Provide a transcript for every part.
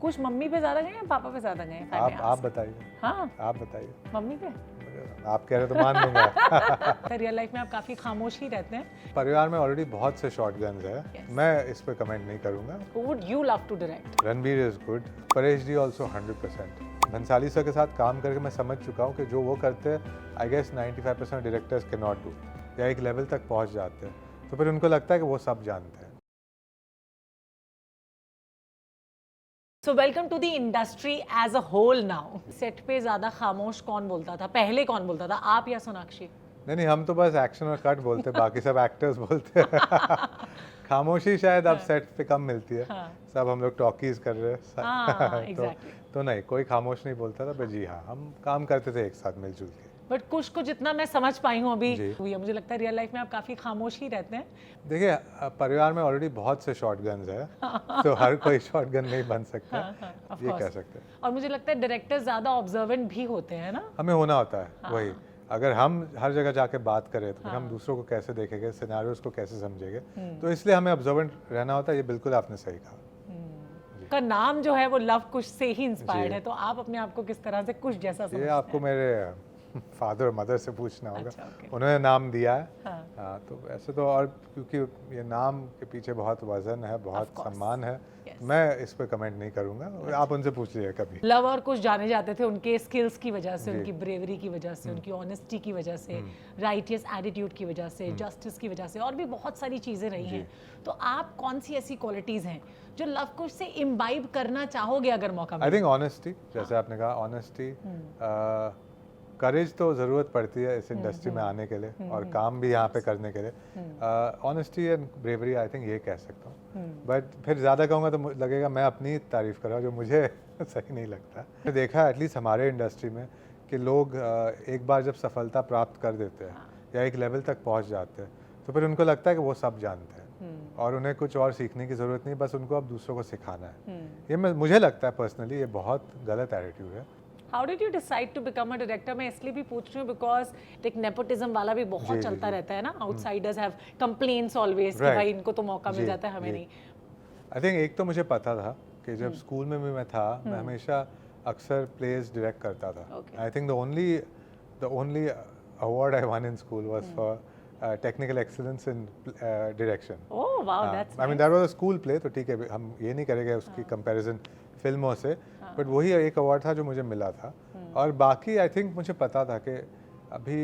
कुछ मम्मी पे ज्यादा गए या पापा पे ज्यादा गए? आप बताइए। हाँ, आप बताइए। मम्मी पे। आप कह रहे तो मान लूंगा। रियल लाइफ में आप काफी खामोश ही रहते हैं। परिवार में ऑलरेडी बहुत से शॉटगन्स हैं। Yes. मैं इस पे कमेंट नहीं करूंगा। Who would you love to direct? Ranbir is good, Paresh ji also 100%। Bhansali sir के साथ काम करके मैं समझ चुका हूँ कि जो वो करते हैं आई गेस 95% डायरेक्टर्स के नॉट डू, या एक लेवल तक पहुँच जाते हैं तो फिर उनको लगता है कि वो सब जानते हैं। So welcome to the industry as a whole now. Set पे ज्यादा खामोश कौन बोलता था? पहले कौन बोलता था, आप या सोनाक्षी? नहीं, हम तो बस एक्शन और कट बोलते हैं, बाकी सब एक्टर्स बोलते हैं। खामोशी शायद अब सेट पे कम मिलती है। हाँ। सब हम लोग टॉकीज कर रहे हैं। हाँ, exactly. तो नहीं, कोई खामोश नहीं बोलता था, पर जी हाँ, हम काम करते थे एक साथ मिलजुल के। बट कुछ को जितना मैं समझ पाई हूँ अभी जी। हुई है, मुझे लगता है रियल लाइफ में आप काफी खामोश ही रहते हैं। देखिए, परिवार में ऑलरेडी बहुत से शॉटगन्स हैं, तो हर कोई शॉटगन नहीं बन सकता। of ये course. कह सकते हैं। और मुझे लगता है डायरेक्टर ज्यादा ऑब्जर्वेंट भी होते हैं ना। हमें होना होता है वही। अगर हम हर जगह जाके बात करें तो फिर हम दूसरों को कैसे देखेंगे, सिनेरियोस को कैसे समझेंगे, तो इसलिए हमें ऑब्जर्वेंट रहना होता है। ये बिल्कुल आपने सही कहा। का नाम जो है वो लव कुश से ही इंस्पायर्ड जी। है, तो आप अपने आप को किस तरह से कुश जैसा समझते ये हैं? आपको मेरे फादर और मदर से पूछना होगा। अच्छा, okay. उन्होंने नाम दिया है। हाँ। हाँ, तो ऐसे तो, और क्योंकि ये नाम के पीछे बहुत वजन है, बहुत Of course. सम्मान है, Yes. मैं इस पे कमेंट नहीं करूँगा। आप उनसे पूछ लीजिए कभी। लव और कुश जाने जाते थे उनके स्किल्स की वजह से, जी। उनकी ब्रेवरी की वजह से, उनकी ऑनेस्टी की वजह से, राइटियस एटीट्यूड की वजह से, जस्टिस की वजह से, और भी बहुत सारी चीज़ें रही हैं। तो आप कौन सी ऐसी क्वालिटीज़ हैं जो लव कुश से इम्बाइब करना चाहोगे अगर मौका आई मिले? थिंक ऑनेस्टी, जैसे आपने कहा, ऑनेस्टी, करेज तो ज़रूरत पड़ती है इस इंडस्ट्री में आने के लिए और काम भी यहाँ पे करने के लिए। Honesty and bravery, I think ये कह सकता हूँ। बट फिर ज़्यादा कहूँगा तो लगेगा मैं अपनी तारीफ़ कर रहा हूँ, जो मुझे सही नहीं लगता। मैंने देखा एटलीस्ट हमारे इंडस्ट्री में कि लोग एक बार जब सफलता प्राप्त कर देते हैं या एक लेवल तक पहुँच जाते हैं तो फिर उनको लगता है कि वो सब जानते हैं और उन्हें कुछ और सीखने की ज़रूरत नहीं, बस उनको अब दूसरों को सिखाना है। ये मुझे लगता है पर्सनली ये बहुत गलत एटीट्यूड है। How did you decide to become a director? मैं इसलिए भी पूछ रही हूँ बिकॉज एक नेपोटिज्म वाला भी बहुत जी, चलता जी। रहता है ना। आउटसाइडर्स हैव कंप्लेंट्स ऑलवेज कि Right. भाई इनको तो मौका मिल जी, जाता है, हमें जी। नहीं। आई थिंक एक तो मुझे पता था कि जब स्कूल में भी मैं था, मैं हमेशा अक्सर प्लेज डायरेक्ट करता था। Okay. I think the only award I one in school was for technical excellence in direction. Oh wow, that's I mean that was a school play, तो ठीक है, हम ये नहीं करेंगे उसकी कंपैरिजन फिल्मों से, बट वही एक अवार्ड था जो मुझे मिला था। और बाकी आई थिंक मुझे पता था कि अभी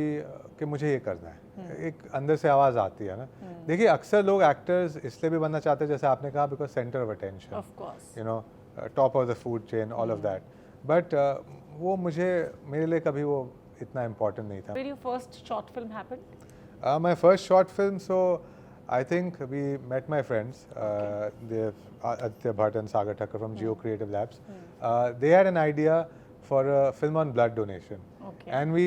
कि मुझे ये करना है। एक अंदर से आवाज़ आती है ना। देखिए, अक्सर लोग एक्टर्स इसलिए भी बनना चाहते हैं, जैसे आपने कहा, because centre of attention, of course. You know, top of the food chain, all of that. But वो मेरे लिए कभी वो इतना इम्पोर्टेंट नहीं था। Where your first short film happened? My first short film, so I think we met my friends, Aditya Bhatt and Sagar Thakkar from Geo Creative Labs. They had an idea for a film on blood donation. Okay. And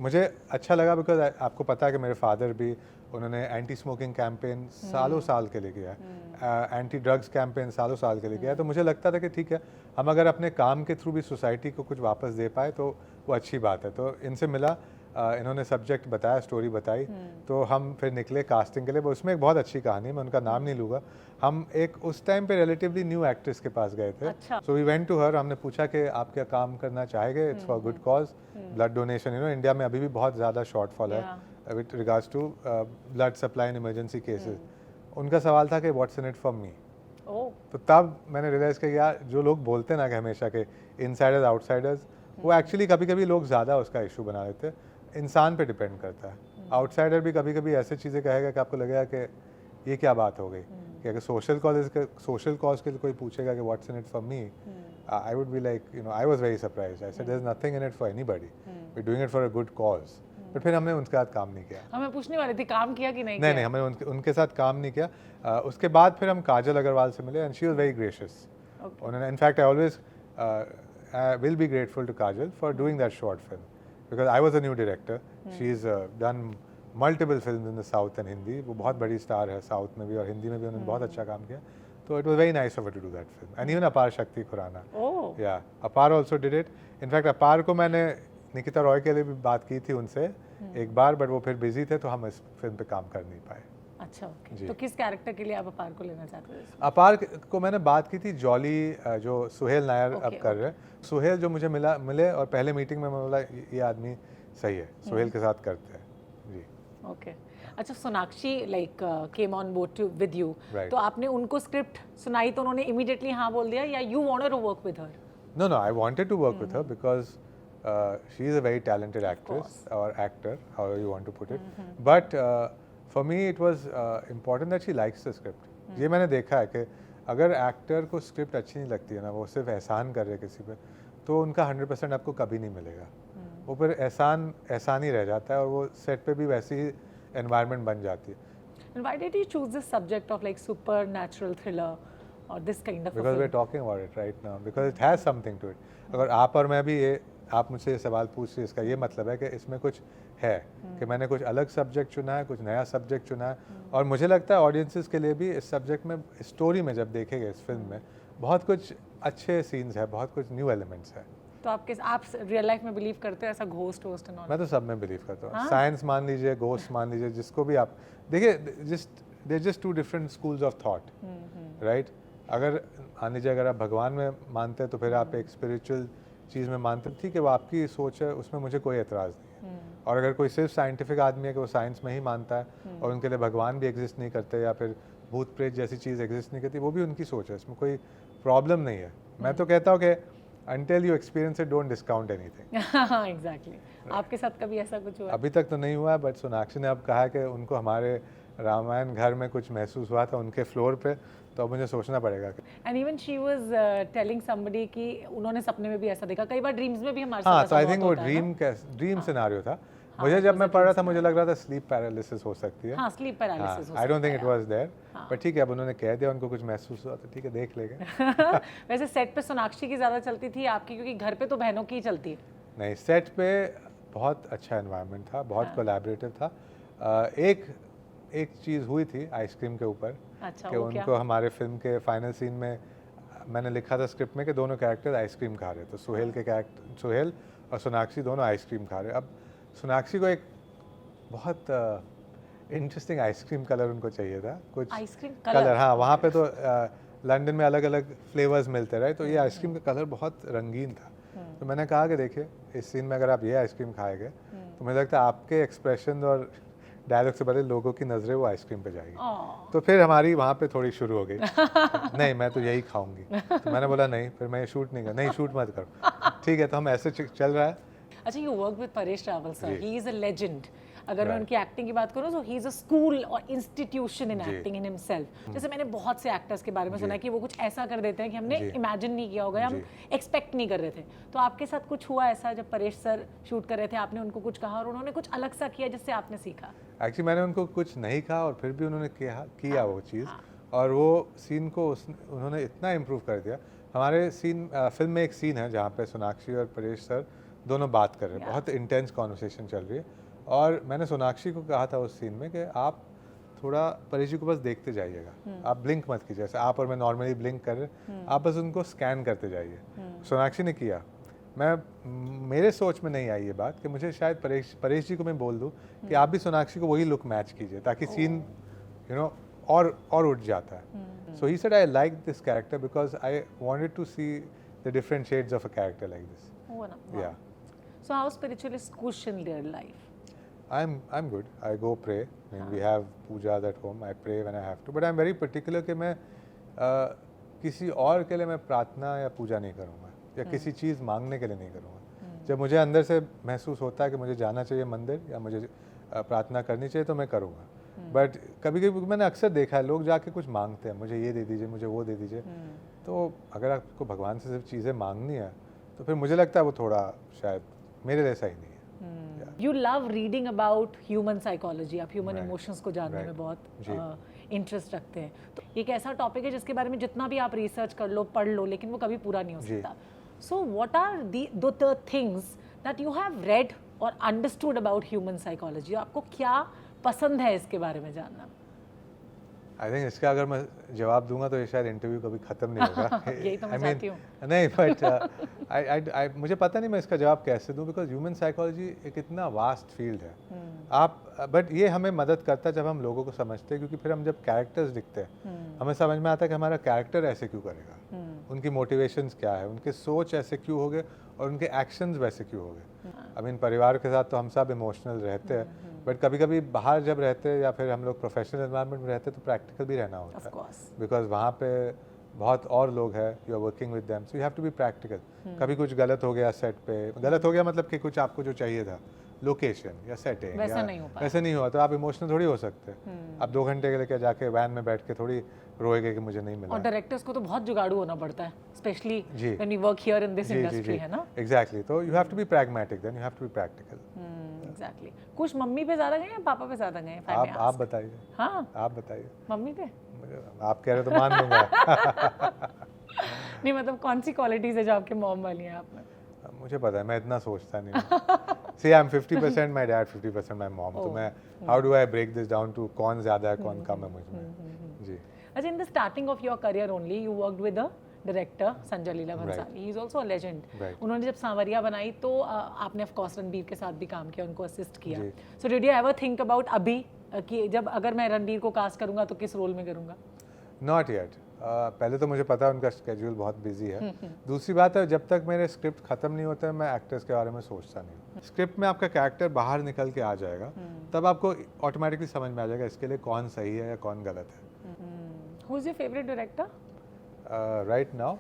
मुझे अच्छा लगा because आपको पता है कि मेरे father भी, उन्होंने एंटी स्मोकिंग कैंपेन सालों साल के लिए किया है, एंटी ड्रग्स कैंपेन सालों साल के लिए किया है। तो मुझे लगता था कि ठीक है, हम अगर अपने काम के थ्रू भी सोसाइटी को कुछ वापस दे पाए तो वो अच्छी बात है। तो इनसे मिला, इन्होंने सब्जेक्ट बताया, स्टोरी बताई, तो हम फिर निकले कास्टिंग के लिए। उसमें एक बहुत अच्छी कहानी है, मैं उनका नाम नहीं लूँगा। हम एक उस टाइम पे रिलेटिवली न्यू एक्ट्रेस के पास गए थे। अच्छा। So we went to her, हमने पूछा कि आप क्या काम करना चाहेंगे, it's for good cause, blood donation. You know, India में अभी भी बहुत ज़्यादा शॉर्टफॉल है with regards to blood supply in emergency cases. उनका सवाल था कि what's in it for me. Oh, तो तब मैंने रियलाइज़ किया यार, जो लोग बोलते हैं ना कि हमेशा के इनसाइडर्स आउटसाइडर्स, वो एक्चुअली कभी कभी लोग ज़्यादा उसका इशू बना देते हैं। इंसान पे डिपेंड करता है। आउटसाइडर भी कभी कभी ऐसे चीज़ें कहेगा कि आपको लगेगा कि ये क्या बात हो गई। कि अगर सोशल कॉज के लिए कोई पूछेगा कि what's in it for me, I would be like, you know, I was very surprised. I said there is nothing in it for anybody, we doing it for a good cause. But फिर हमने उनके साथ काम नहीं किया। हमें पूछने वाली थी काम किया कि नहीं नहीं, किया? हमने उनके साथ काम नहीं किया। उसके बाद फिर हम काजल अग्रवाल से मिले and she was very gracious. उन्होंने, in fact I always will be grateful to Kajal for doing that short film because I was a new director. She is done multiple film in the south and Hindi. वो बहुत बड़ी star है south में भी और हिंदी में भी, उन्होंने बहुत अच्छा काम किया। तो it was very nice of her to do that film. And even Aparshakti Khurana, ओह, या अपार ऑल्सो डिड इट। इनफैक्ट अपार को मैंने निकिता रॉय के लिए भी बात की थी उनसे एक बार, बट वो फिर बिजी थे तो हम इस फिल्म पे काम कर नहीं पाए। अच्छा ओके, तो किस कैरेक्टर के लिए आप अपार को लेना चाहते थे? अपार को मैंने बात की थी जॉली, जो सुहेल नायर अब कर रहे हैं। सुहेल जो मुझे मिले और पहले मीटिंग में मैं बोला ये आदमी सही है, सुहेल के साथ करते हैं जी। ओके अच्छा, Sonakshi like came on board with you, तो आपने उनको स्क्रिप्ट सुनाई तो उन्होंने इमीडिएटली हाँ बोल दिया, या you wanted to work with her? No, I wanted to work with her because she is a very talented actress or actor, however you want to put it. But for me, it was important that she likes the script. ये मैंने देखा है कि अगर actor को script अच्छी नहीं लगती है ना, वो सिर्फ एहसान कर रहे किसी पे, तो उनका 100% आपको कभी नहीं मिलेगा। वो फिर एहसान ही रह जाता है और वो सेट पे भी वैसी ही एनवायरनमेंट बन जाती है। And why did you choose this subject of like supernatural thriller or this kind of because we're talking about it right now, because it has something to it. अगर आप और मैं भी आप मुझसे ये सवाल पूछ रहे, इसका ये मतलब है कि इसमें कुछ है, कि मैंने कुछ अलग सब्जेक्ट चुना है, कुछ नया सब्जेक्ट चुना है, और मुझे लगता है ऑडियंसेस के लिए भी इस सब्जेक्ट में, स्टोरी में जब देखेंगे इस फिल्म में बहुत कुछ अच्छे सीन्स है, बहुत कुछ न्यू एलिमेंट्स है। तो आप रियल लाइफ में बिलीव करते हो ऐसा घोस्ट वोस्ट एंड ऑल? मैं तो सब में बिलीव करता हूँ। साइंस मान लीजिए, घोस्ट मान लीजिए, जिसको भी आप देखिए, just two different schools of thought, right? अगर मान लीजिए अगर आप भगवान में मानते हैं तो फिर आप एक स्पिरिचुअल चीज़ में मानते हैं, ठीक है, वो आपकी सोच है, उसमें मुझे कोई एतराज़ नहीं है। और अगर कोई सिर्फ साइंटिफिक आदमी है कि वो साइंस में ही मानता है और उनके लिए भगवान भी एग्जिस्ट नहीं करते या फिर भूत प्रेत जैसी चीज़ एग्जिस्ट नहीं करती, वो भी उनकी सोच है, इसमें कोई प्रॉब्लम नहीं है। मैं तो कहता हूँ कि until you experience it, don't discount anything. Exactly. आपके साथ कभी ऐसा कुछ हुआ? अभी तक तो नहीं हुआ, बट सोनाक्षी ने अब कहा कि उनको हमारे रामायण घर में कुछ महसूस हुआ था उनके फ्लोर पे, तो अब मुझे सोचना पड़ेगा। And even she was telling somebody कि उन्होंने सपने में भी ऐसा देखा, कई बार ड्रीम्स में भी हमारे साथ हाँ, ऐसा तो आई बहुत थिंक वो होता है ड्रीम सिनेरियो था। मुझे जब मैं पढ़ रहा था मुझे लग रहा था स्लीप पैरालिसिस हो सकती है। हाँ, स्लीप पैरालिसिस हो सकता है। I don't think it was there, but ठीक है, अब उन्होंने कह दिया उनको कुछ महसूस हुआ तो ठीक है, देख लेंगे। वैसे सेट पे सोनाक्षी की ज़्यादा चलती थी आपकी, क्योंकि घर पे तो बहनों की ही चलती है? नहीं, सेट पे बहुत अच्छा एनवायरनमेंट था, बहुत कोलैबोरेटिव था। एक चीज़ हुई थी आइसक्रीम के ऊपर, अच्छा, कि उनको हमारे फिल्म के फाइनल सीन में मैंने लिखा था स्क्रिप्ट में कि दोनों कैरेक्टर आइसक्रीम खा रहे, तो सुहेल और सोनाक्षी दोनों आइसक्रीम खा रहे। अब सोनाक्षी को एक बहुत इंटरेस्टिंग आइसक्रीम कलर उनको चाहिए था, कुछ आइसक्रीम कलर। हाँ, वहाँ पे तो लंदन में अलग अलग फ्लेवर्स मिलते रहे, तो ये आइसक्रीम का कलर बहुत रंगीन था। तो मैंने कहा कि देखिए, इस सीन में अगर आप ये आइसक्रीम खाएंगे तो मुझे लगता है आपके एक्सप्रेशन और डायलॉग से बदले लोगों की नज़रें वो आइसक्रीम पे जाएगी। तो फिर हमारी वहाँ पे थोड़ी शुरू हो गई, नहीं मैं तो यही खाऊंगी। तो मैंने बोला नहीं, फिर मैं ये शूट नहीं कर, नहीं शूट मत करो, ठीक है। तो हम ऐसे चल रहा है। अच्छा, you work with Paresh Rawal sir, he is a legend. अगर मैं उनकी एक्टिंग की बात करूँ तो ही इज़ अ स्कूल और institution in acting in himself. जैसे मैंने बहुत से एक्टर्स के बारे में सुना कि वो कुछ ऐसा कर देते हैं कि हमने इमेजिन नहीं किया होगा, हम एक्सपेक्ट नहीं कर रहे थे। तो आपके साथ कुछ हुआ ऐसा जब परेश सर शूट कर रहे थे, आपने उनको कुछ कहा और उन्होंने कुछ अलग सा किया जिससे आपने सीखा? एक्चुअली मैंने उनको कुछ नहीं कहा और फिर भी उन्होंने किया वो चीज़, और वो सीन को उन्होंने इतना इम्प्रूव कर दिया। हमारे फिल्म में एक सीन है जहाँ पे सोनाक्षी और परेश सर दोनों बात कर रहे हैं, बहुत इंटेंस कॉन्वर्सेशन चल रही है, और मैंने सोनाक्षी को कहा था उस सीन में कि आप थोड़ा परेश जी को बस देखते जाइएगा, आप ब्लिंक मत कीजिए, जैसे आप और मैं नॉर्मली ब्लिंक कर रहे, आप बस उनको स्कैन करते जाइए। सोनाक्षी ने किया। मेरे सोच में नहीं आई ये बात कि मुझे शायद परेश जी को मैं बोल दूं कि आप भी सोनाक्षी को वही लुक मैच कीजिए, ताकि सीन और उठ जाता है। So he said I like this character because I wanted to see the different shades of a character like this. या so how spiritual is Kush in their life? I'm good. I go pray. I mean, we have pujas at home. I pray when I have to. But I'm very particular कि मैं किसी और के लिए मैं प्रार्थना या पूजा नहीं करूँगा, या किसी चीज़ मांगने के लिए नहीं करूँगा। जब मुझे अंदर से महसूस होता है कि मुझे जाना चाहिए मंदिर या मुझे प्रार्थना करनी चाहिए तो मैं करूँगा। बट कभी कभी मैंने अक्सर देखा है लोग जाके कुछ मांगते हैं, मुझे ये दे दीजिए, मुझे वो दे दीजिए। तो अगर आपको भगवान से सिर्फ चीज़ें मांगनी है तो फिर मुझे लगता है वो थोड़ा शायद मेरे लिए सही नहीं है। You love reading about human psychology, आप human emotions को जानने में बहुत इंटरेस्ट रखते हैं। तो एक ऐसा टॉपिक है जिसके बारे में जितना भी आप रिसर्च कर लो, पढ़ लो, लेकिन वो कभी पूरा नहीं हो सकता। So what are the things that you have read or understood about human psychology? आपको क्या पसंद है इसके बारे में जानना? आई थिंक इसका अगर मैं जवाब दूंगा तो ये शायद इंटरव्यू कभी ख़त्म नहीं होगा। यही तो मैं चाहती हूँ। नहीं बट मुझे पता नहीं मैं इसका जवाब कैसे दूं, बिकॉज ह्यूमन साइकोलॉजी एक इतना वास्ट फील्ड है। आप बट ये हमें मदद करता है जब हम लोगों को समझते हैं, क्योंकि फिर हम जब कैरेक्टर्स दिखते हैं हमें समझ में आता है कि हमारा कैरेक्टर ऐसे क्यों करेगा, उनकी मोटिवेशंस क्या है, उनके सोच ऐसे क्यों हो गए और उनके एक्शंस वैसे क्यों हो गए। आई मीन परिवार के साथ तो हम सब इमोशनल रहते हैं, बट कभी कभी बाहर जब रहते हैं या फिर हम लोग प्रोफेशनल एनवायरनमेंट में रहते हैं तो प्रैक्टिकल भी रहना होता है, बिकॉज वहाँ पे बहुत और लोग हैं, you are working with them, so you have to be practical. कभी कुछ गलत हो गया सेट पे, गलत हो गया मतलब कि कुछ आपको जो चाहिए था लोकेशन या सेटिंग वैसा नहीं हुआ तो आप इमोशनल थोड़ी हो सकते। आप 2 घंटे के लिए जाके वैन में बैठ के थोड़ी रोएगे कि मुझे नहीं मिला। और डायरेक्टर्स को तो बहुत जुगाड़ू होना पड़ता है, specially when we work here in this industry, है ना? एग्जैक्टली, तो you have to be pragmatic, then you have to be practical. Exactly. कुछ मम्मी पे ज्यादा गए या पापा पे ज्यादा गए? आप बताइए। हाँ, आप बताइए। मम्मी पे? आप कह रहे तो मान लूंगा। नहीं मतलब कौन सी क्वालिटीज है जो आपके मॉम वाली हैं आप में? मुझे पता है, मैं इतना सोचता नहीं हूँ। See, I'm 50% my dad, 50% my mom. तो मैं how do I break this down to कौन ज़्यादा है कौन कम है मुझ में। जी। अच्छा, in the starting of your career only you worked with a director Sanjay Leela Bhansali. He is also a legend. उन्होंने जब सांवरिया बनाई तो आपने of course रणबीर के साथ भी काम किया, उनको असिस्ट किया. So did you ever think about अभी कि जब अगर मैं रणबीर को कास्ट करूँगा तो किस रोल में करूँगा? Not yet. पहले तो मुझे पता है उनका स्केड्यूल बहुत बिजी है। दूसरी बात है, जब तक मेरे स्क्रिप्ट ख़त्म नहीं होते मैं एक्टर्स के बारे में सोचता नहीं। स्क्रिप्ट में आपका कैरेक्टर बाहर निकल के आ जाएगा, तब आपको ऑटोमेटिकली समझ में आ जाएगा इसके लिए कौन सही है या कौन गलत है। Who is your favorite director? Right now,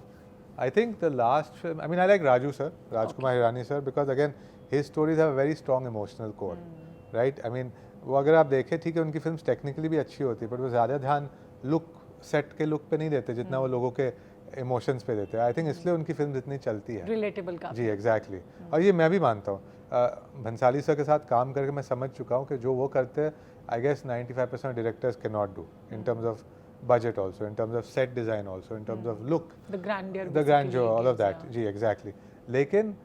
I think the last film, I mean I like Raju sir, Rajkumar Hirani sir, because again his stories have a very strong emotional core, right? I mean वो अगर आप देखें, ठीक है उनकी films technically भी अच्छी होती है, बट वो ज़्यादा ध्यान लुक सेट के लुक पे नहीं देते जितना वो लोगों के इमोशंस पे देते हैं। आई थिंक इसलिए उनकी फिल्म इतनी चलती है, रिलेटेबल का। जी एग्जैक्टली। और ये मैं भी मानता हूँ, भंसाली सर के साथ काम करके मैं समझ चुका हूँ कि जो वो करते हैं I guess 95% directors can not do, in terms of budget also, in terms of set design also, in terms of look, the grandeur, all of that. जी एग्जैक्टली। लेकिन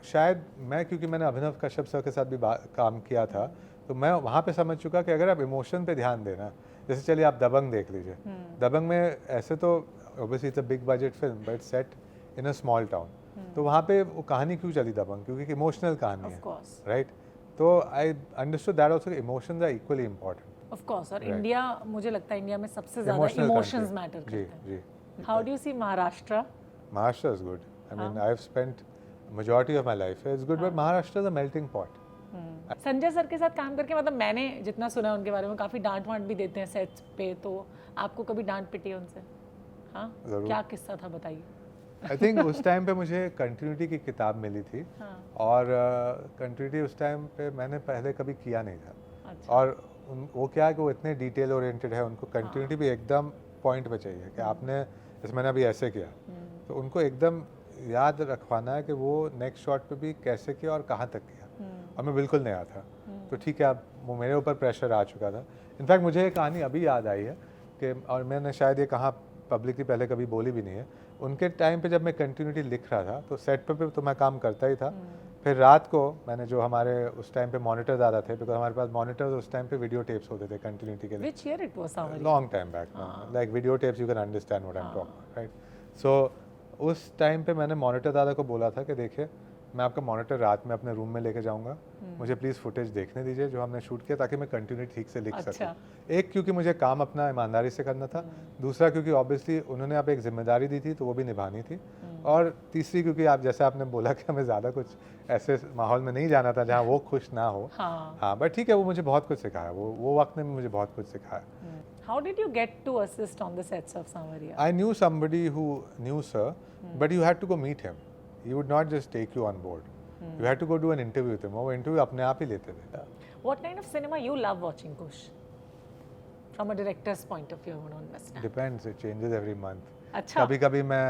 शायद मैं, क्योंकि मैंने अभिनव कश्यप सर के साथ भी काम किया था, तो मैं वहाँ पे समझ चुका कि अगर आप इमोशन पे ध्यान देना, जैसे चलिए आप दबंग देख लीजिए, दबंग में ऐसे तो obviously it's a big budget film but set in a small town, तो वहाँ पे वो कहानी क्यों चली दबंग, क्योंकि इमोशनल कहानी है, राइट? तो I understood that also, emotions are equally important of course. और इंडिया, मुझे लगता है इंडिया में सबसे ज़्यादा इमोशंस मैटर करते हैं। जी जी। How do you see Maharashtra? Maharashtra is good. I mean I have spent majority of my life, it's good, but Maharashtra is a melting pot. Sanjay sir के साथ काम करके, मतलब मैंने जितना सुना है उनके बारे में, काफ़ी डांट वांट भी देते हैं सेट्स पे, तो आपको कभी डांट पिटी है उनसे? हाँ, क्या किस्सा था बताइए। आई थिंक उस टाइम पे मुझे कंटिन्यूटी की किताब मिली थी, और कंटिन्यूटी उस टाइम पे मैंने पहले कभी किया नहीं था। अच्छा। और वो क्या है कि वो इतने डिटेल ओरिएंटेड है, उनको कंटिन्यूटी भी एकदम पॉइंट पे चाहिए कि आपने, जैसे मैंने अभी ऐसे किया, तो उनको एकदम याद रखवाना है कि वो नेक्स्ट शॉट पे भी कैसे किया और कहाँ तक किया, और मैं बिल्कुल नया था, तो ठीक है, अब वो मेरे ऊपर प्रेशर आ चुका था। इनफैक्ट मुझे ये कहानी अभी याद आई है कि, और मैंने शायद ये कहाँ पब्लिकली पहले कभी बोली भी नहीं है, उनके टाइम पे जब मैं कंटिन्यूटी लिख रहा था तो सेट पे तो मैं काम करता ही था, फिर रात को मैंने, जो हमारे उस टाइम पे मॉनिटर ज़्यादा थे, बिकॉज हमारे पास मॉनिटर्स उस टाइम पे वीडियो टेप्स होते थे कंटिन्यूटी के लिए। Which year it was? Long time back, like video tapes, you can understand what I am talking, right? So उस टाइम पे मैंने मॉनिटर दादा को बोला था कि देखिए, मैं आपका मॉनिटर रात में अपने रूम में लेके जाऊंगा, मुझे प्लीज़ फुटेज देखने दीजिए जो हमने शूट किया, ताकि मैं कंटिन्यू ठीक से लिख सकूं। एक, क्योंकि मुझे काम अपना ईमानदारी से करना था, दूसरा क्योंकि ऑब्वियसली उन्होंने आप एक जिम्मेदारी दी थी तो वो भी निभानी थी, और तीसरी क्योंकि आप जैसे आपने बोला कि हमें ज़्यादा कुछ ऐसे माहौल में नहीं जाना था जहाँ वो खुश ना हो। हाँ, बट ठीक है, वो मुझे बहुत कुछ सिखाया, वो वक्त ने मुझे बहुत कुछ सिखाया। How did you get to assist on the sets of Sanvaria? I knew somebody who knew sir, but you had to go meet him. He would not just take you on board. You had to go do an interview with him. वो interview अपने आप ही लेते थे। What kind of cinema you love watching, Kush? From a director's point of view, I want to understand. Depends. It changes every month. अच्छा। कभी-कभी मैं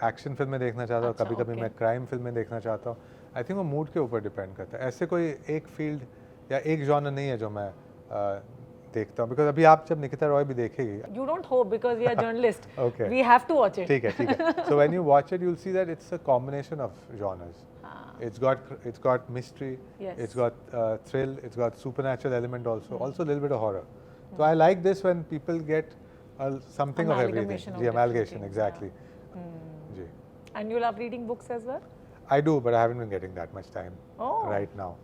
action फिल्में देखना चाहता हूँ, कभी-कभी मैं क्राइम फिल्में देखना चाहता हूँ। आई थिंक वो मूड के ऊपर डिपेंड करता है। ऐसे कोई एक फील्ड या एक जॉनर नहीं है जो मैं देखता हूँ, बिकॉज अभी आप जब निकिता रॉय भी देखेगी, you don't hope because we are journalists. Okay. We have to watch it. ठीक है। So when you watch it, you'll see that it's a combination of genres. It's got mystery, yes. It's got thrill, it's got supernatural element also a little bit of horror. So I like this when people get something of everything. Amalgamation of The different amalgamation, things, exactly. Ji. And you love reading books as well? I do, but I haven't been getting that much time right now.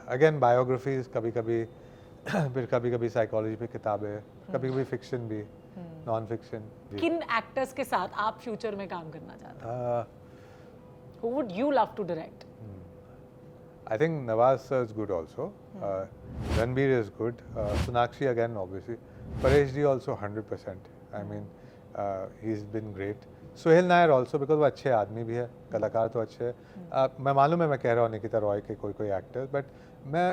Again, biographies कभी-कभी, फिर कभी-कभी psychology पे किताबें, कभी-कभी fiction भी, non-fiction. किन actors के साथ आप फ्यूचर में काम करना चाहते हैं? Who would you love to direct? I think Nawaz sir is good also. Ranbir is good. Sonakshi again, obviously. Paresh ji also 100%. I mean, he's been great. Sohail Nair also because वो अच्छे आदमी भी है, कलाकार तो अच्छे हैं. मैं मालूम है मैं कह रहा हूँ निकिता रॉय के कोई एक्टर्स, बट मैं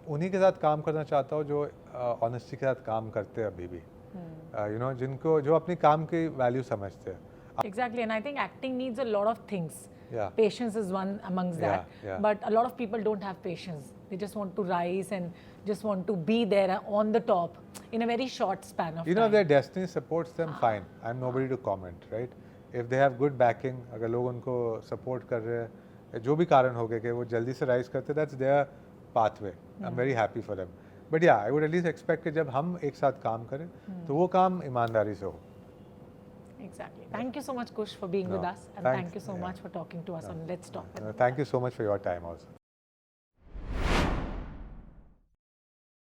उन्हीं के साथ काम करना चाहता हूँ जो ऑनेस्टी के साथ काम करते हैं अभी भी. You know, जिनको जो अपनी काम की वैल्यू समझते हैं. Exactly, and I think acting needs a lot of things. Yeah. Patience is one amongst Yeah, that. yeah. But a lot of people don't have patience. They just want to rise and just want to be there on the top in a very short span of You know, time. if their destiny supports them, fine. I'm nobody to comment, right? If they have good backing, अगर लोग उनको support कर रहे हैं, जो भी कारण हो गए कि वो जल्दी से rise करते, that's their pathway. I'm very happy for them. But yeah, I would at least expect कि जब हम एक साथ काम करें, तो वो काम ईमानदारी से हो. Exactly. Thank you so much, Kush, for being No, with us, and thanks. thank you so Yeah. much for talking to us on Let's Talk. Thank you so much for your time also.